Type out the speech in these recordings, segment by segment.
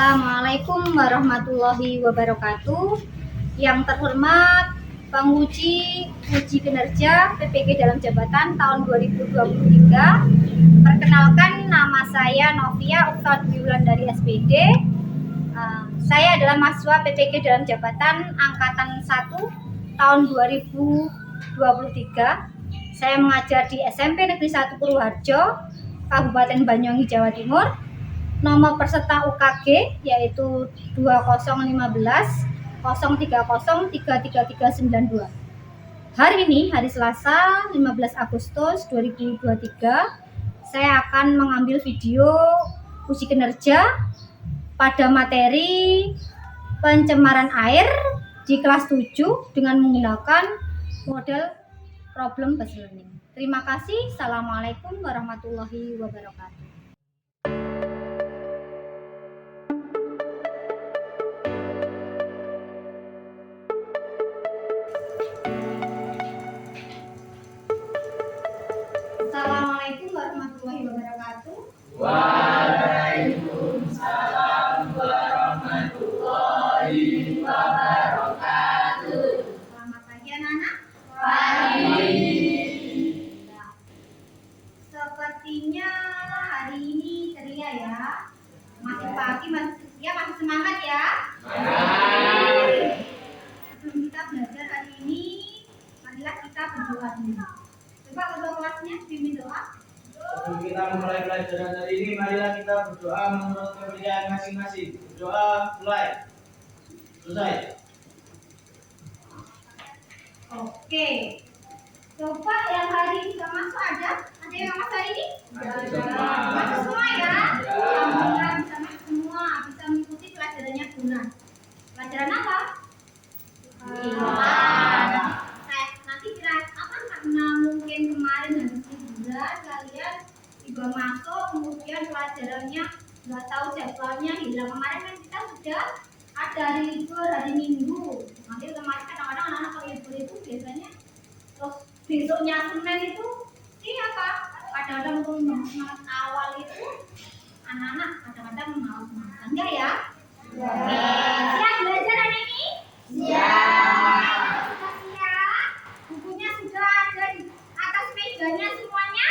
Assalamualaikum warahmatullahi wabarakatuh. Yang terhormat penguji uji kinerja PPG dalam jabatan tahun 2023. Perkenalkan, nama saya Novia Ukta Dwi Wulandari SPD. Saya adalah mahasiswa PPG dalam jabatan angkatan 1 tahun 2023. Saya mengajar di SMP Negeri 1 Purwoharjo, Kabupaten Banyuwangi, Jawa Timur. Nomor peserta UKG yaitu 2015 030 33392. Hari ini, hari Selasa 15 Agustus 2023, saya akan mengambil video uji kinerja pada materi pencemaran air di kelas 7 dengan menggunakan model problem based learning. Terima kasih. Assalamualaikum warahmatullahi wabarakatuh. Assalamualaikum warahmatullahi wabarakatuh. Waalaikumsalam warahmatullahi wabarakatuh. Selamat pagi anak-anak. Pagi. Nah, sepertinya hari ini ceria ya. Masih pagi, masih semangat ya. Sebelum kita belajar hari ini, marilah kita berdoa dulu. Coba untuk kelasnya pimpin doa. Sebelum kita memulai pelajaran hari ini, marilah kita berdoa menurut kepercayaan masing-masing. Berdoa mulai. Selesai. Oke. Coba yang hari ini nggak masuk ada? Ada yang nggak masuk hari ini? Masuk semua ya? Alhamdulillah bisa masuk semua, bisa mengikuti pelajarannya guna. Pelajaran apa? Nanti kira apa? Karena mungkin kemarin habis liburan kalian juga masuk, kemudian pelajarannya nggak tahu jadwalnya hilang. Kemarin kan kita sudah ada hari libur, hari Minggu. Nanti kemarin kadang-kadang anak-anak kalau libur itu biasanya terus besoknya Senin itu apa? Kadang-kadang untuk semangat awal itu anak-anak kadang-kadang malas-malasan, enggak ya? Siap belajar hari ini? Sudah siap? Bukunya sudah ada di atas mejanya semuanya?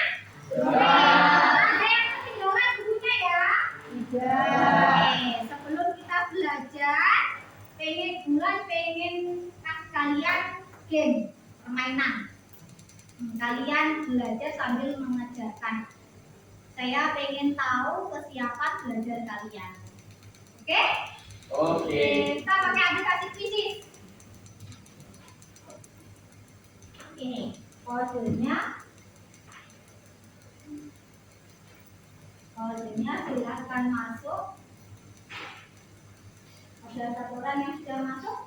Ada yang ketinggalan bukunya ya? Sebelum kita belajar, pengen kasih kalian game, permainan. Kalian belajar sambil mengajarkan. Saya pengen tahu kesiapan belajar kalian. Oke? Oke. Kita pakai aplikasi Quizzes. Ini kodenya. Silakan masuk. Ada satu orang yang sudah masuk.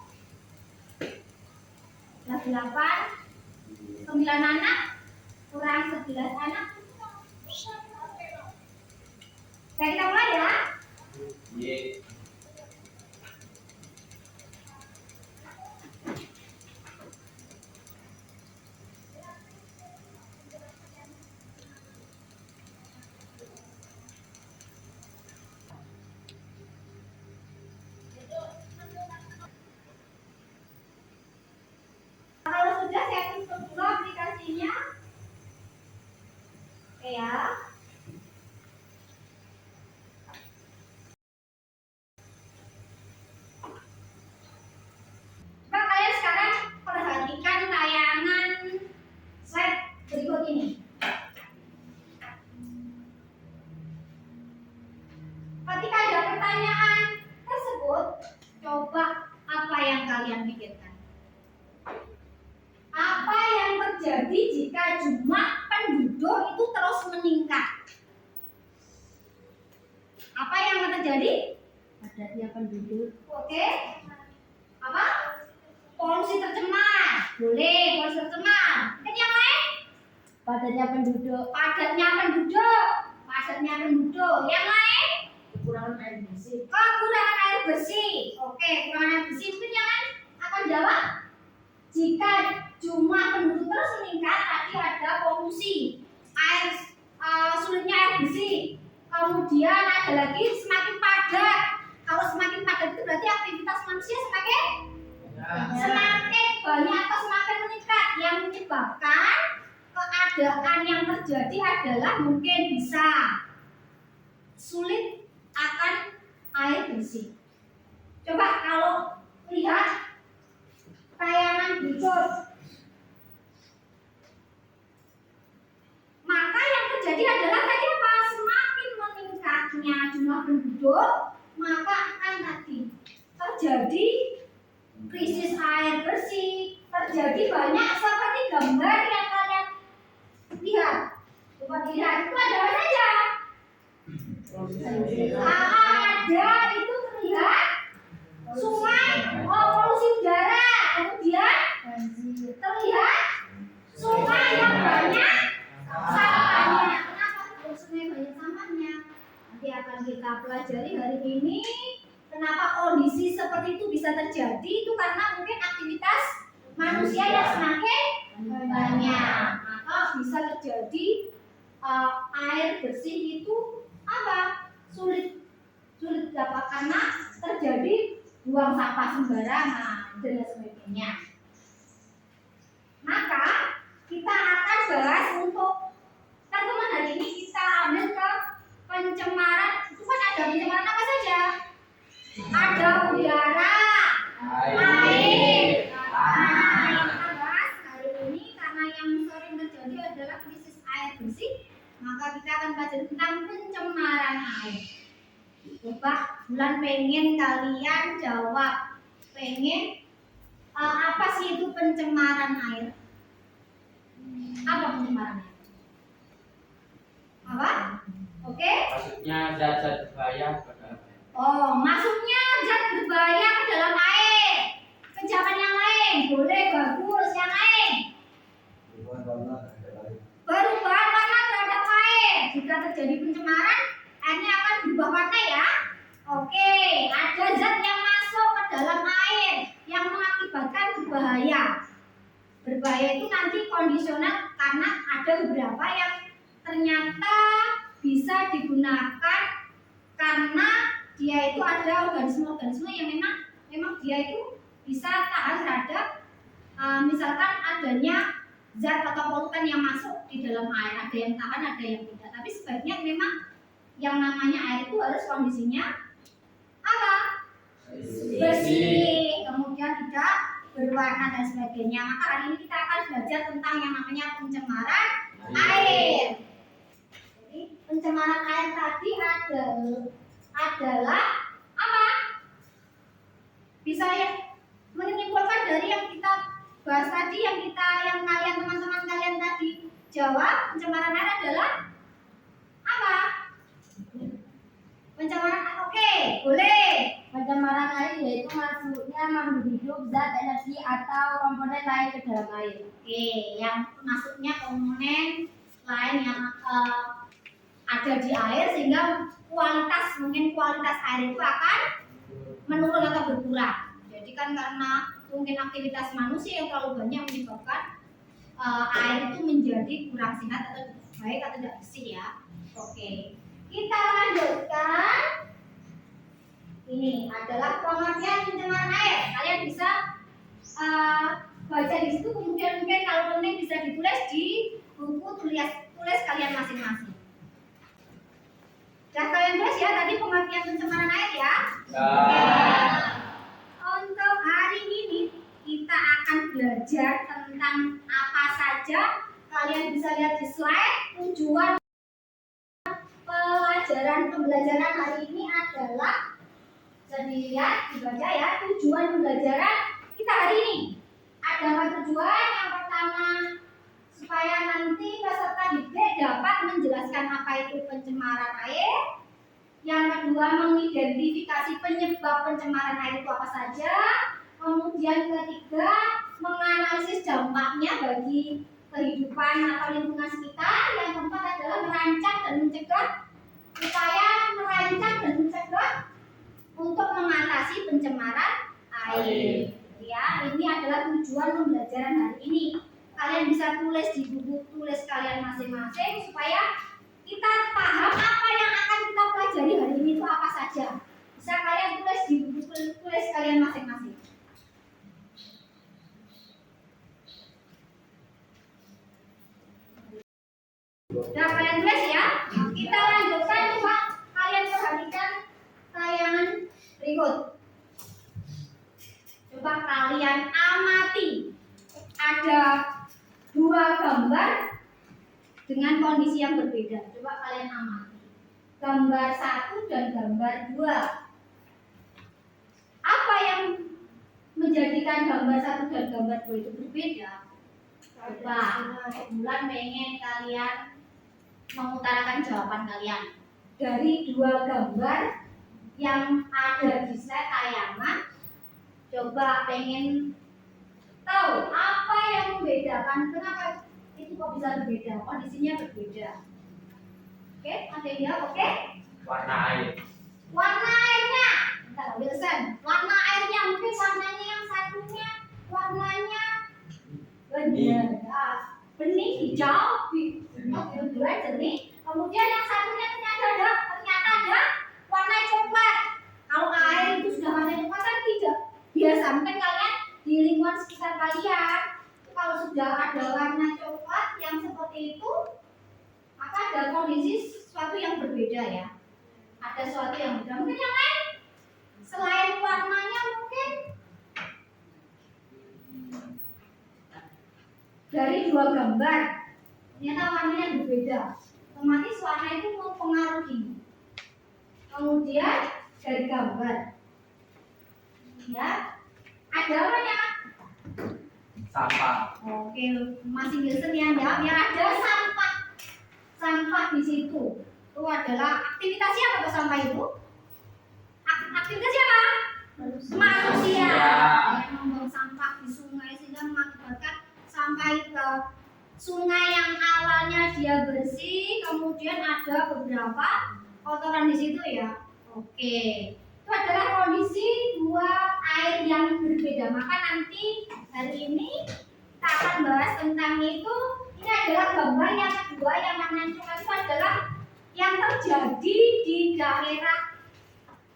Kelas 8. 9 anak kurang 11 anak. Kita mulai ya. Kalau sudah saya tutup dulu aplikasinya. Oke ya. Coba kalian sekarang perhatikan tayangan slide berikut ini. Ketika ada pertanyaan tersebut, coba apa yang kalian pikirkan? Apa yang terjadi jika jumlah penduduk itu terus meningkat? Apa yang akan terjadi? Padatnya penduduk. Oke. Apa? Polusi tercemar. Boleh, polusi tercemar. Mungkin yang lain? Padatnya penduduk. Yang lain? Kekurangan air bersih. Oke, kekurangan air bersih. Mungkin yang lain akan jawab? Jika jumlah penduduk terus meningkat, tadi ada polusi, sulitnya air bersih, kemudian ada lagi semakin padat. Kalau keadaan yang terjadi adalah mungkin bisa sulit akan air bersih. Coba kalau lihat tayangan berikut, maka yang terjadi adalah tadi apa? Semakin meningkatnya jumlah penduduk, maka akan tadi terjadi krisis air bersih, terjadi banyak seperti gambar yang kalian lihat. Coba dilihat, itu ada apa saja? Ada itu terlihat sungai, polusi udara, kemudian terlihat sungai yang banyak sampahnya. Kenapa kalau sungai banyak sampahnya? Nanti akan kita pelajari hari ini. Kenapa kondisi seperti itu bisa terjadi? Itu karena mungkin aktivitas manusia yang semakin banyak, maka bisa terjadi air bersih itu apa? Sulit dapat karena terjadi buang sampah sembarangan dan sebagainya. Maka kita akan bahas untuk teman-teman hari ini kita ambil ke pencemaran. Itu kan ada pencemaran apa saja? Ada udara, air. Nah, kita bahas hari ini karena yang sering terjadi adalah krisis air bersih, maka kita akan belajar tentang pencemaran air. Coba Bulan pengen kalian jawab, pengen apa sih itu pencemaran air? Apa pencemaran air? Apa? Oke? Maksudnya zat-zat berbahaya ke dalam air. Oh, masuknya zat berbahaya ke dalam air. Pencemaran yang lain boleh bagus, yang lain perubahan warna terhadap air. Jika terjadi pencemaran, airnya akan berubah warna ya. Oke, ada zat yang masuk ke dalam air yang mengakibatkan berbahaya. Berbahaya itu nanti kondisional karena ada beberapa yang ternyata bisa digunakan karena dia itu ada organisme-organisme yang memang dia itu bisa tahan terhadap misalkan adanya zat atau polutan yang masuk di dalam air. Ada yang tahan, ada yang tidak. Tapi sebaiknya memang yang namanya air itu harus kondisinya apa? Bersih, kemudian tidak berwarna dan sebagainya. Maka hari ini kita akan belajar tentang yang namanya pencemaran air. Jadi pencemaran air tadi adalah apa? Bisa ya menyimpulkan dari yang kita bahas tadi, yang kalian teman-teman kalian tadi jawab, pencemaran air adalah apa? Pencemaran, oke, boleh. Pencemaran air yaitu masuknya makhluk hidup, zat, energi atau komponen lain ke dalam air. Oke, yang masuknya komponen lain yang ada di air sehingga kualitas air itu akan menurun atau berkurang. Jadi kan karena mungkin aktivitas manusia yang terlalu banyak menyebabkan air itu menjadi kurang sehat atau baik atau tidak bersih ya. Oke, kita lanjutkan. Ini adalah pengertian pencemaran air. Kalian bisa baca di situ, kemudian mungkin kalau penting bisa ditulis di buku tulis kalian masing-masing. Sudah kalian tulis ya tadi pengertian pencemaran air ya. Untuk hari ini kita akan belajar tentang apa saja. Kalian bisa lihat di slide. Tujuan pembelajaran hari ini adalah, bisa dilihat dibaca ya, tujuan pembelajaran kita hari ini. Ada apa tujuan? Yang pertama, supaya nanti peserta didik dapat menjelaskan apa itu pencemaran air. Yang kedua, mengidentifikasi penyebab pencemaran air itu apa saja. Kemudian ketiga, menganalisis dampaknya bagi kehidupan atau lingkungan sekitar. Yang keempat adalah merancang dan mencegah untuk mengatasi pencemaran air. Ya, ini adalah tujuan pembelajaran hari ini. Kalian bisa tulis di buku tulis kalian masing-masing supaya kita paham apa yang akan kita pelajari hari ini itu apa saja. Bisa kalian tulis di buku tulis kalian masing-masing. Nah, kalian tulis ya. Kita lanjutkan, coba kalian perhatikan tayangan berikut. Coba kalian amati. Ada dua gambar dengan kondisi yang berbeda. Coba kalian amati. Gambar 1 dan gambar 2. Apa yang menjadikan gambar 1 dan gambar 2 itu berbeda? Coba Bulan pengen kalian mengutarakan jawaban kalian. Dari dua gambar yang ada di slide tayangan, coba pengen tahu apa yang membedakan, kenapa itu kok bisa berbeda, kondisinya berbeda. Oke, ada yang jawab? Oke? Warna air. Warna airnya, bentar Wilson, warna airnya mungkin warnanya yang satunya warnanya bening hijau, biru jernih. Kemudian yang satunya ternyata ada warna coklat. Kalau air itu sudah warna coklat kan tidak biasa. Mungkin kalian di lingkungan sekitar kalian kalau sudah ada warna coklat yang seperti itu, maka ada kondisi sesuatu yang berbeda ya. Ada sesuatu yang berbeda. Mungkin yang lain selain warnanya mungkin dari dua gambar ternyata warnanya berbeda, otomatis warna itu mempengaruhi. Kemudian dari gambar ya ada apa ya? Sampah. Oke, masih Wilson yang jawab ya, ada sampah di situ. Itu adalah aktivitas siapa tuh sampah itu? Aktivitas siapa? Manusia yang membuang sampah di sungai sehingga mengakibatkan sampai ke sungai yang awalnya dia bersih, kemudian ada beberapa kotoran di situ ya. Oke, itu adalah kondisi dua air yang berbeda. Maka nanti hari ini kita akan bahas tentang itu. Ini adalah gambar yang kedua yang mana itu adalah yang terjadi di daerah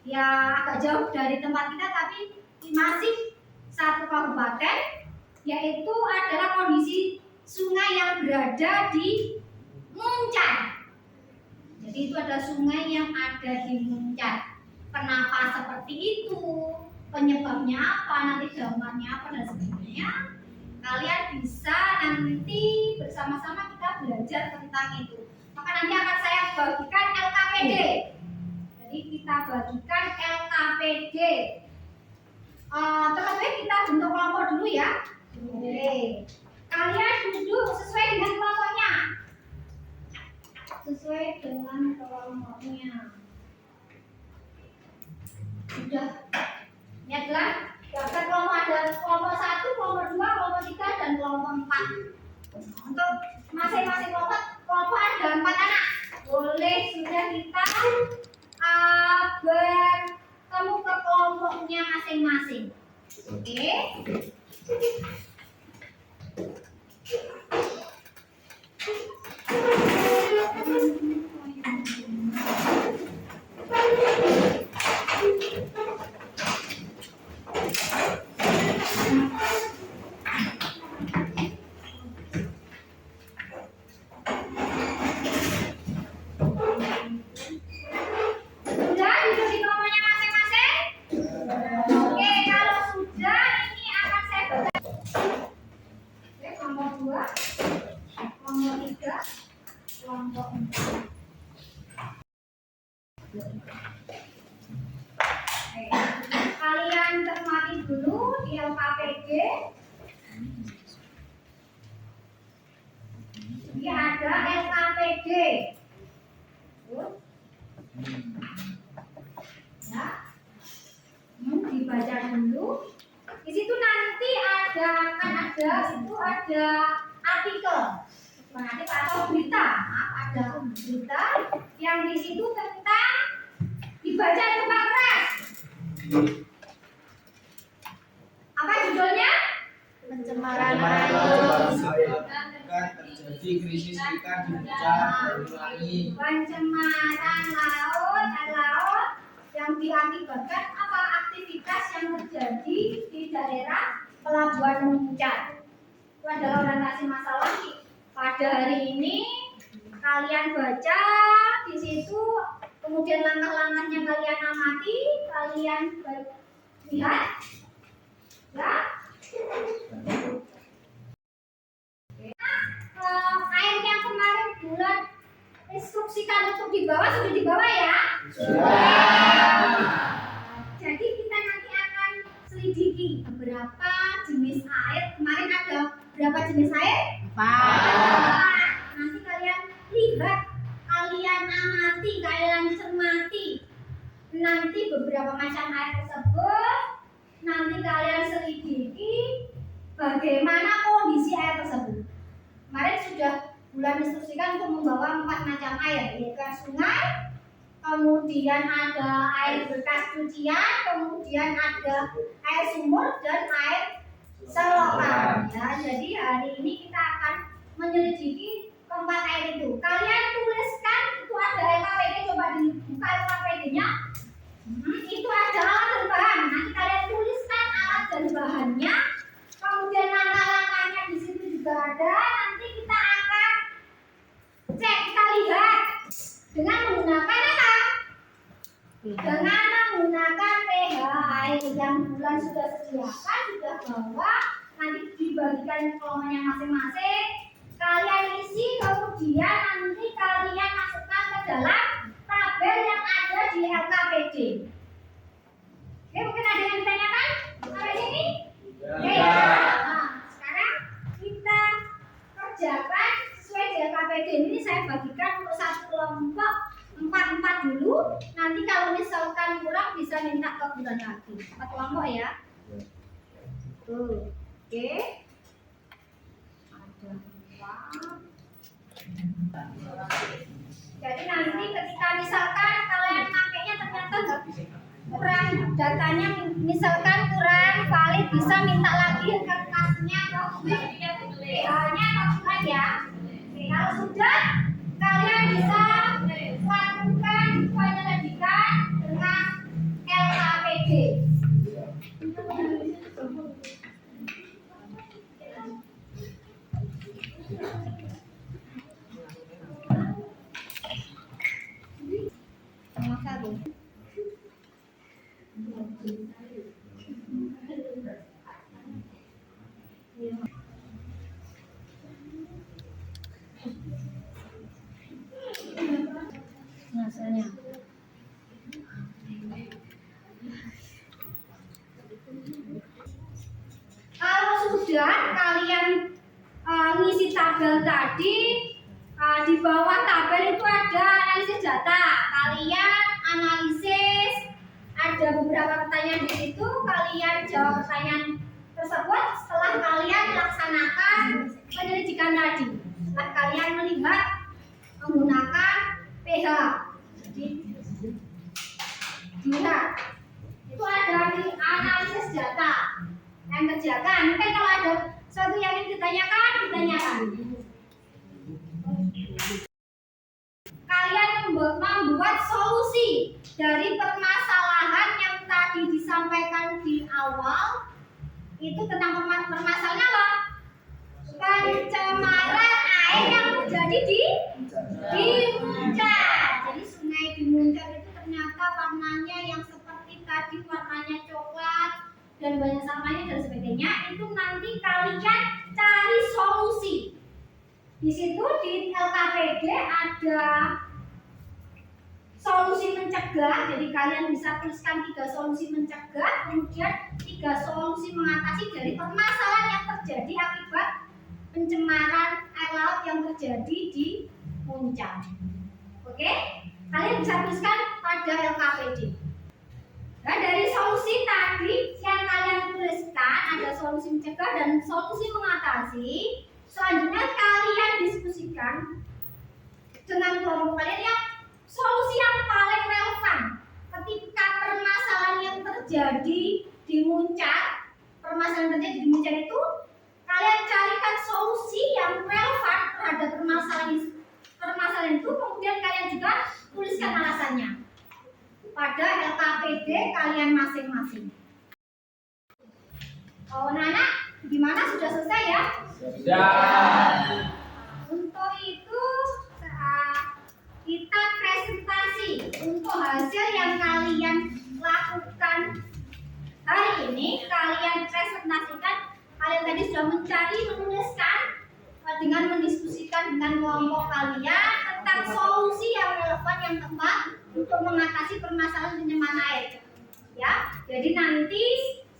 ya agak jauh dari tempat kita tapi masih satu kabupaten, yaitu adalah kondisi sungai yang berada di Muncang. Jadi itu ada sungai yang ada di Muncang. Kenapa seperti itu? Penyebabnya apa? Nanti jawabannya apa dan sebagainya. Kalian bisa nanti bersama-sama kita belajar tentang itu. Maka nanti akan saya bagikan LKPD. Jadi kita bagikan LKPD. Teman-teman kita bentuk kelompok dulu ya. Oke. Kalian duduk sesuai dengan kelompoknya. Sesuai dengan kelompoknya. Sudah. Ini adalah daftar kelompok, ada kelompok 1, kelompok 2, kelompok 3 dan kelompok 4. Untuk masing-masing kelompok ada 4 anak. Boleh sudah kita bertemu ke kelompoknya masing-masing. Oke. Sudah duduk di kelompoknya masing-masing? Oke, kalau sudah ini akan saya baca. Oke, kelompok 2, kelompok 3, kelompok 4. Oke, kalian cermati dulu di LKPD. Ini ada LKPD. Ya, dibaca dulu. Di situ nanti akan ada artikel, nanti atau berita, ada berita yang di situ tentang dibaca dengan keras. Apa judulnya? Pencemaran air. Terjadi krisis ikan di Muncang, Banyuwangi. Pencemaran laut yang diakibatkan apa aktivitas yang terjadi di daerah Pelabuhan Muncang. Itu adalah orientasi masalah pada hari ini. kalian baca di situ, kemudian langkah-langkahnya kalian amati, kalian lihat, ya. Air yang kemarin bulan instruksikan untuk dibawa sudah dibawa ya. Jadi kita nanti akan selidiki beberapa jenis air. Kemarin ada berapa jenis air? 4. Nanti kalian lihat, kalian amati, kalian cermati. Nanti beberapa macam air tersebut, nanti kalian selidiki bagaimana kondisi air tersebut. Kemarin sudah bulan instruksikan untuk membawa 4 macam air, yaitu sungai, kemudian ada air bekas cucian, kemudian ada air sumur dan air selokan. Ya, jadi hari ini kita akan menyelidiki keempat air itu. Kalian tuliskan, itu ada LKPD, coba dibuka LKPD-nya. Itu ada alat dan bahan. Nanti kalian tuliskan alat dan bahannya. Kemudian langkah-langkahnya di situ juga ada. Nanti kita akan cek, kita lihat dengan menggunakan apa? Dengan menggunakan pH air yang bulan sudah sediakan, sudah bawa, nanti dibagikan kolomnya masing-masing. Kalian isi, kemudian nanti kalian masukkan ke dalam tabel yang ada di LKPD. Oke, mungkin ada yang ditanyakan sampai sini? Ya. Nah, sekarang kita kerjakan sesuai di LKPD. Ini saya bagikan untuk satu kelompok 4 dulu. Nanti kalau misalkan kurang bisa minta ke bulan lagi. 4 kelompok ya. Tuh. Oke. Ada 4. Jadi nanti ketika misalkan kalian pakainya ternyata kurang datanya, misalkan kurang valid, bisa minta lagi kertasnya atau pH-nya atau ya. Kalau sudah, kalian bisa lakukan penyelidikan dengan LKPD. Nomor 1. Rasanya. Kalau sudah kalian ngisi tabel tadi, di bawah tabel itu ada analisis data. Kalian analisis, ada beberapa pertanyaan di situ. Kalian jawab pertanyaan tersebut setelah kalian laksanakan penyelidikan tadi. Setelah kalian melihat menggunakan pH. Jadi, lihat itu ada analisis data yang kerjakan. Mungkin kalau ada sesuatu yang ingin ditanyakan. Kalian membuat solusi dari permasalahan yang tadi disampaikan di awal. Itu tentang permasalahan apa? Pencemaran air yang terjadi di Muncak. Jadi sungai di Muncak itu ternyata warnanya yang seperti tadi, warnanya coklat dan banyak sampahnya dan sebagainya. Itu nanti kalian cari solusi. Di situ di LKPD ada solusi mencegah. Jadi kalian bisa tuliskan 3 solusi mencegah, kemudian 3 solusi mengatasi dari permasalahan yang terjadi akibat pencemaran air laut yang terjadi di Muncak. Oke? Kalian bisa tuliskan pada LKPD. Nah, dari solusi tadi yang kalian tuliskan ada solusi mencegah dan solusi mengatasi. Selanjutnya kalian diskusikan dengan kelompok kalian yang solusi yang paling relevan ketika permasalahan yang terjadi di Muncak. Permasalahan terjadi di Muncak itu kalian carikan solusi yang relevan terhadap permasalahan itu, kemudian kalian juga tuliskan alasannya pada LKPD kalian masing-masing. Oh, anak-anak, gimana, sudah selesai ya? Sudah. Untuk itu dengan kelompok kalian tentang solusi yang relevan yang tepat untuk mengatasi permasalahan pencemaran air. Ya, jadi nanti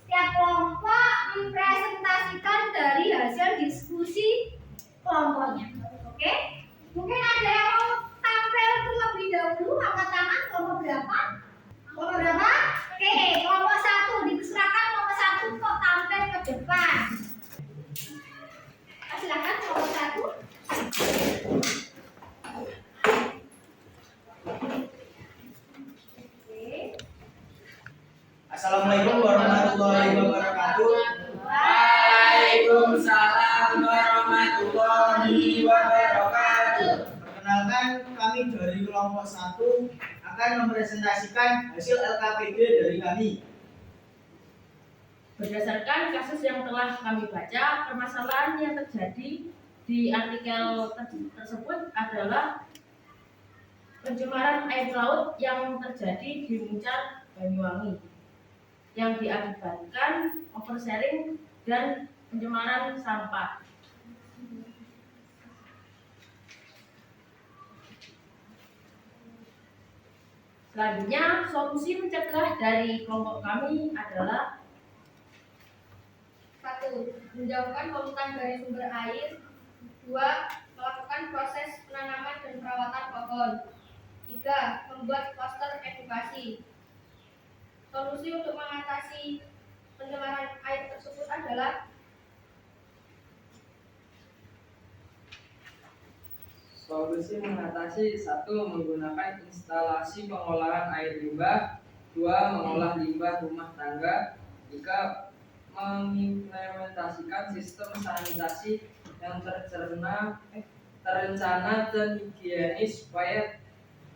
setiap kelompok mempresentasikan dari hasil diskusi kelompoknya. Oke? Mungkin ada yang mau tampil terlebih dahulu, angkat tangan. Kelompok berapa? Kelompok berapa? Oke, kelompok 1 dipersilakan kelompok 1 untuk tampil ke depan. Silakan kelompok 1. Assalamualaikum warahmatullahi wabarakatuh. Waalaikumsalam warahmatullahi wabarakatuh. Perkenalkan, kami dari kelompok 1 akan mempresentasikan hasil LKPD dari kami. Berdasarkan kasus yang telah kami baca, permasalahan yang terjadi di artikel tersebut adalah pencemaran air laut yang terjadi di Muncar, Banyuwangi, yang diakibatkan oversharing dan pencemaran sampah. Selanjutnya, solusi mencegah dari kelompok kami adalah 1. Menjauhkan polutan dari sumber air. 2. Melakukan proses penanaman dan perawatan pohon. 3. Membuat poster edukasi. Solusi untuk mengatasi pencemaran air tersebut adalah solusi mengatasi 1. Menggunakan instalasi pengolahan air limbah. 2. Mengolah limbah rumah tangga. 3. Mengimplementasikan sistem sanitasi yang terencana dan higienis supaya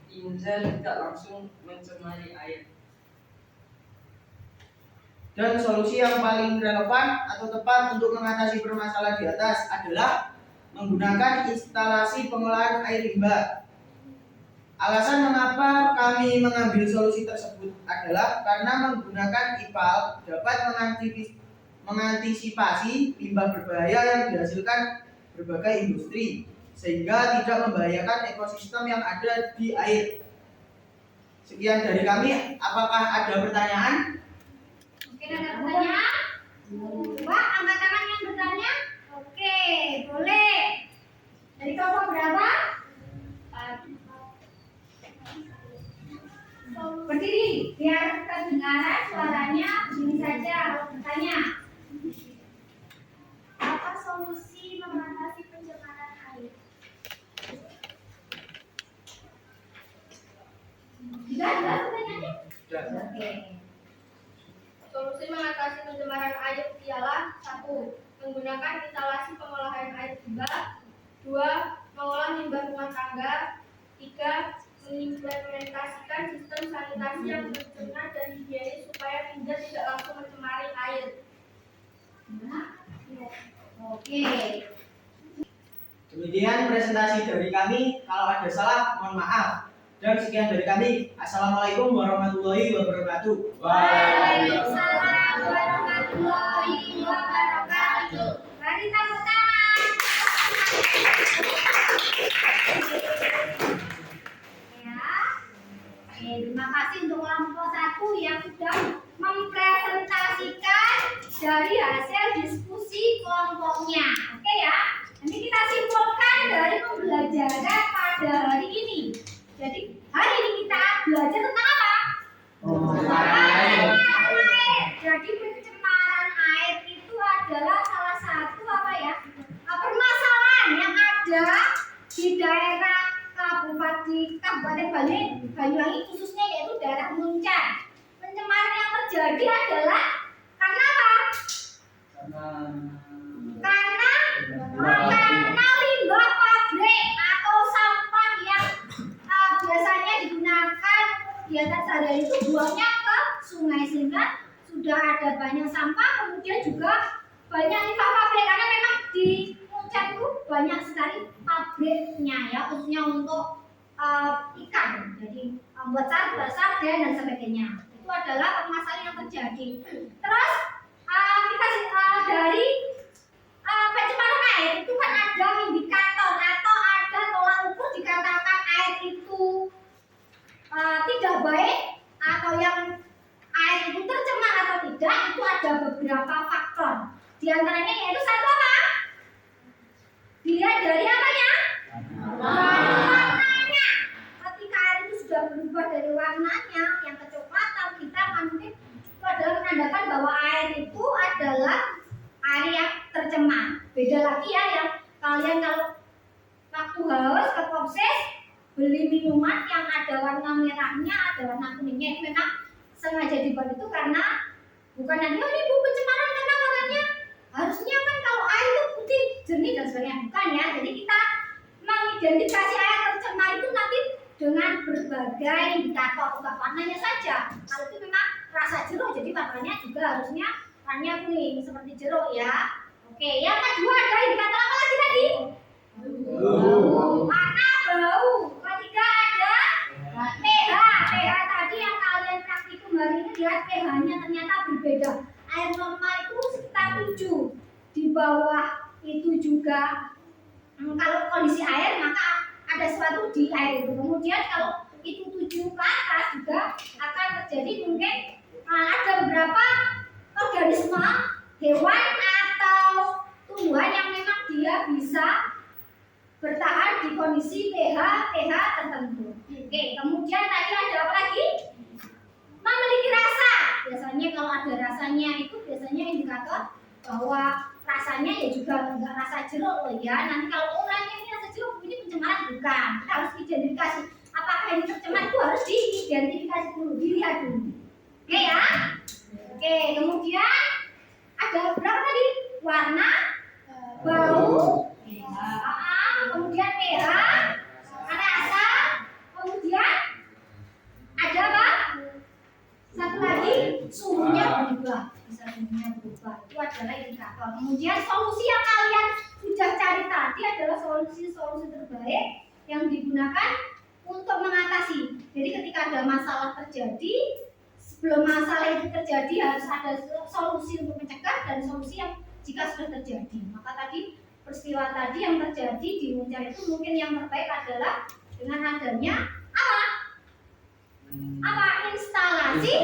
Inja tidak langsung mencemari air. Dan solusi yang paling relevan atau tepat untuk mengatasi permasalahan di atas adalah menggunakan instalasi pengolahan air limbah. Alasan mengapa kami mengambil solusi tersebut adalah karena menggunakan IPAL dapat mengantisipasi limbah berbahaya yang dihasilkan berbagai industri, sehingga tidak membahayakan ekosistem yang ada di air. Sekian dari kami. Apakah ada pertanyaan? Mungkin ada pertanyaan? Wah, angkat tangan yang bertanya. Oke, boleh. Dari kelompok berapa? Berdiri, biar kedengaran suaranya. Begini saja, bertanya. Apa solusi mengatasi pencemaran air? Sudah pertanyaannya? Oke. Solusi mengatasi pencemaran air ialah 1. Menggunakan instalasi pengolahan air limbah. 2. Mengolah limbah rumah tangga. 3. Mengimplementasikan sistem sanitasi yang berkenan dan higienis supaya tidak langsung mencemari air. Oke. Demikian presentasi dari kami. Kalau ada salah, mohon maaf. Dan sekian dari kami. Assalamualaikum warahmatullahi wabarakatuh. Waalaikumsalam warahmatullahi wabarakatuh. Mari tepuk tangan. Ya. Oke, terima kasih untuk kelompok 1 yang sudah mempresentasikan dari hasil diskusi kelompoknya. Oke ya. Nanti kita simpulkan dari pembelajaran pada hari ini. Jadi hari ini kita belajar tentang apa? Air. Jadi pencemaran air itu adalah salah satu apa ya? Permasalahan yang ada di daerah Kabupaten Banyuwangi khususnya yaitu daerah Muncar. Pencemaran yang terjadi adalah karena apa? Karena limbah pabrik atau sampah yang biasanya digunakan kegiatan sehari-hari itu buangnya ke sungai, sehingga sudah ada banyak sampah, kemudian juga banyak limbah pabrik karena memang di Muncar itu banyak sekali pabriknya ya, khususnya untuk ikan, jadi buat sarden dan sebagainya. Itu adalah permasalahan yang terjadi. Terus kita dari pencemaran air itu kan ada indikator atau ada Di antaranya yaitu satu apa? Dilihat dari apanya? Warnanya. Ketika air itu sudah berubah dari warnanya yang kecoklatan, kita mungkin itu adalah menandakan bahwa air itu adalah air yang tercemar. Beda lagi ya yang kalian kalau waktu haus ke Popses beli minuman yang ada warna merahnya, ada warna kuningnya, itu memang sengaja dibuat itu karena bukan nanti oh ini pencemaran karena warnanya harusnya kan kalau air itu putih jernih dan sebagainya, bukan ya. Jadi kita mengidentifikasi air tercemar itu nanti dengan berbagai indikator, bukan warnanya saja. Kalau itu memang rasa jeruk, jadi warnanya juga harusnya warnanya kuning seperti jeruk ya. Oke, yang kedua ada indikator apa lagi tadi? Bau. Warna bau. Ketiga ada pH. pH tadi yang kalian praktikum hari ini lihat pH-nya ternyata berbeda. Air normal itu sekitar 7. Di bawah itu juga kalau kondisi air maka ada sesuatu di air itu. Kemudian kalau itu 7 ke atas juga akan terjadi mungkin ada beberapa organisme hewan atau tumbuhan yang memang dia bisa bertahan di kondisi pH tertentu. Oke, kemudian tadi ada apa lagi? Memiliki rasa. Biasanya kalau ada rasanya itu biasanya indikator bahwa rasanya ya juga enggak rasa jeruk loh ya. Nanti kalau orangnya ini rasa jeruk ini pencemaran, bukan. Kita harus identifikasi apakah ini tercemar, itu harus diidentifikasi dulu, dilihat dulu. Oke ya. Oke, kemudian ada berapa tadi? Warna, bau, kemudian pH, rasa, kemudian ada apa? Satu lagi, suhunya berubah. Bisa suhunya berubah. Itu adalah indikator. Kemudian solusi yang kalian sudah cari tadi adalah solusi-solusi terbaik yang digunakan untuk mengatasi. Jadi ketika ada masalah terjadi, sebelum masalah itu terjadi harus ada solusi untuk mencegah dan solusi yang jika sudah terjadi. Maka tadi peristiwa tadi yang terjadi di Muncar itu mungkin yang terbaik adalah dengan adanya apa? Apa? Instalasi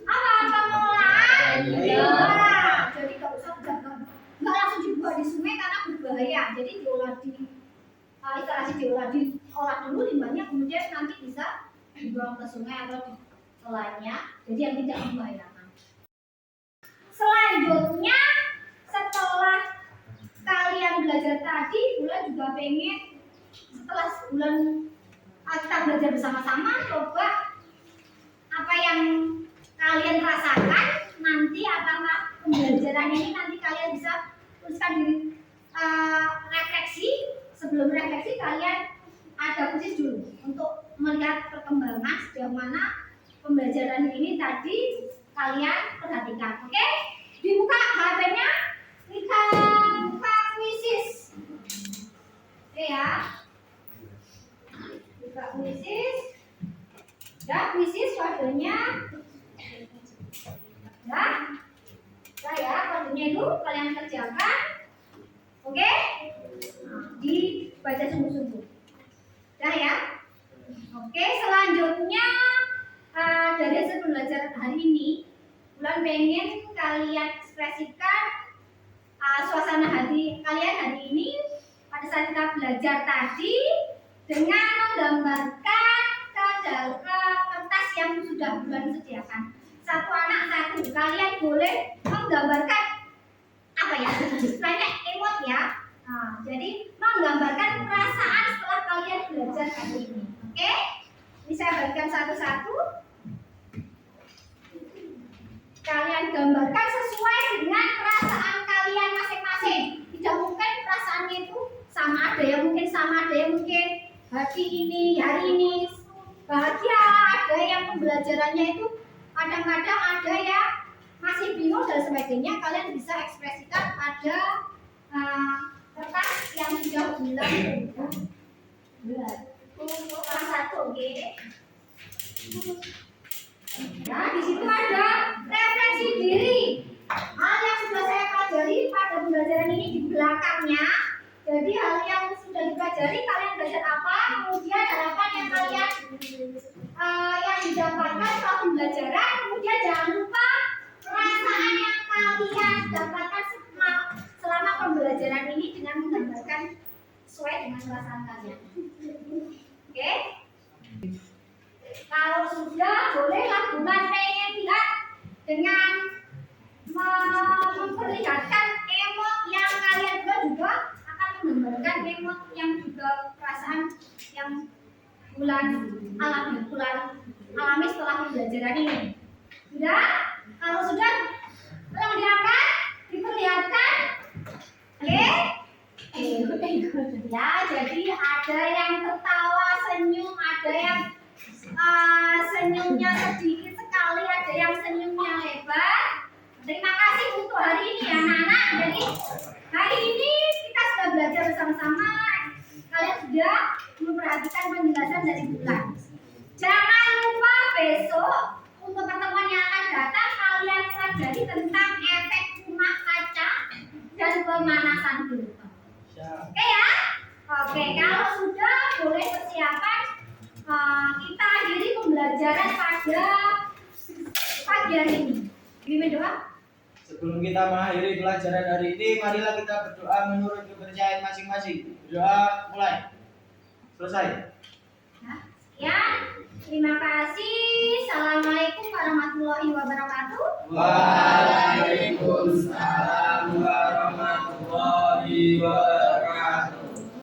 apa? Pengolahan limbah. Jadi nggak usah nggak langsung dibuat di sungai karena berbahaya. Jadi diolah di instalasi diolah dulu limbahnya, kemudian nanti bisa dibuang ke sungai atau di selainnya. Jadi yang tidak membahayakan. Selanjutnya setelah kalian belajar tadi, bulan juga pengen setelah sebulan kita belajar bersama-sama, coba apa yang kalian rasakan nanti, apakah pembelajaran ini nanti kalian bisa tuliskan di refleksi. Sebelum refleksi kalian ada kuis dulu untuk melihat perkembangan sejauh mana pembelajaran ini tadi kalian perhatikan. Oke? Dibuka HP-nya. Kita buka kuisis. Oke ya. Buka kuisis. Ya, kuisis kodenya. Ya, kodenya itu kalian kerjakan. Oke? Dibaca sungguh-sungguh. Ya. Oke, selanjutnya dari hasil pembelajaran hari ini, Bulan pengen kalian ekspresikan suasana hati kalian hari ini pada saat kita belajar tadi dengan menggambarkan ke kertas yang sudah Bulan sediakan. Satu anak satu, kalian boleh menggambarkan apa ya? Istilahnya emot ya. Jadi menggambarkan perasaan setelah kalian belajar hari ini. Oke? Ini saya bagikan satu-satu. Kalian gambarkan sesuai dengan perasaan kalian masing-masing. Tidak mungkin perasaannya itu sama, ada yang mungkin sama, ada yang mungkin hari ini bahagia, ada yang pembelajarannya itu kadang-kadang ada yang masih bingung dan sebagainya. Kalian bisa ekspresikan pada kertas yang sudah Bulan kelas 1, oke? Nah, di situ ada refleksi diri. Hal yang sudah saya pelajari pada pembelajaran ini di belakangnya. Jadi hal yang sudah dipelajari kalian belajar apa, kemudian harapan yang kalian yang didapatkan setelah pembelajaran, kemudian jangan lupa perasaan yang kalian dapatkan sesuai dengan perasaan kalian. Oke? Kalau sudah, bolehlah bulan pengen lihat dengan memperlihatkan emot yang kalian juga akan menggambarkan emot yang juga perasaan yang bulan alami setelah pembelajaran ini. Sudah? Kalau sudah, tolong diangkat, diperlihatkan. Oke? Ya, jadi ada yang tertawa, senyum, ada yang senyumnya sedikit sekali, ada yang senyumnya lebar. Terima kasih untuk hari ini ya anak-anak. Jadi hari ini kita sudah belajar bersama-sama. Kalian sudah memperhatikan penjelasan dari bulan. Jangan lupa besok untuk pertemuan yang akan datang kalian pelajari tentang efek rumah kaca dan pemanasan global. Oke ya? Oke, kalau sudah boleh persiapan. Kita akhiri pembelajaran pada pagi hari ini. Gimana doa? Sebelum kita mengakhiri pelajaran hari ini, marilah kita berdoa menurut kepercayaan masing-masing. Berdoa mulai. Selesai. Ya, terima kasih. Assalamualaikum warahmatullahi wabarakatuh. Waalaikumsalam warahmatullahi wabarakatuh.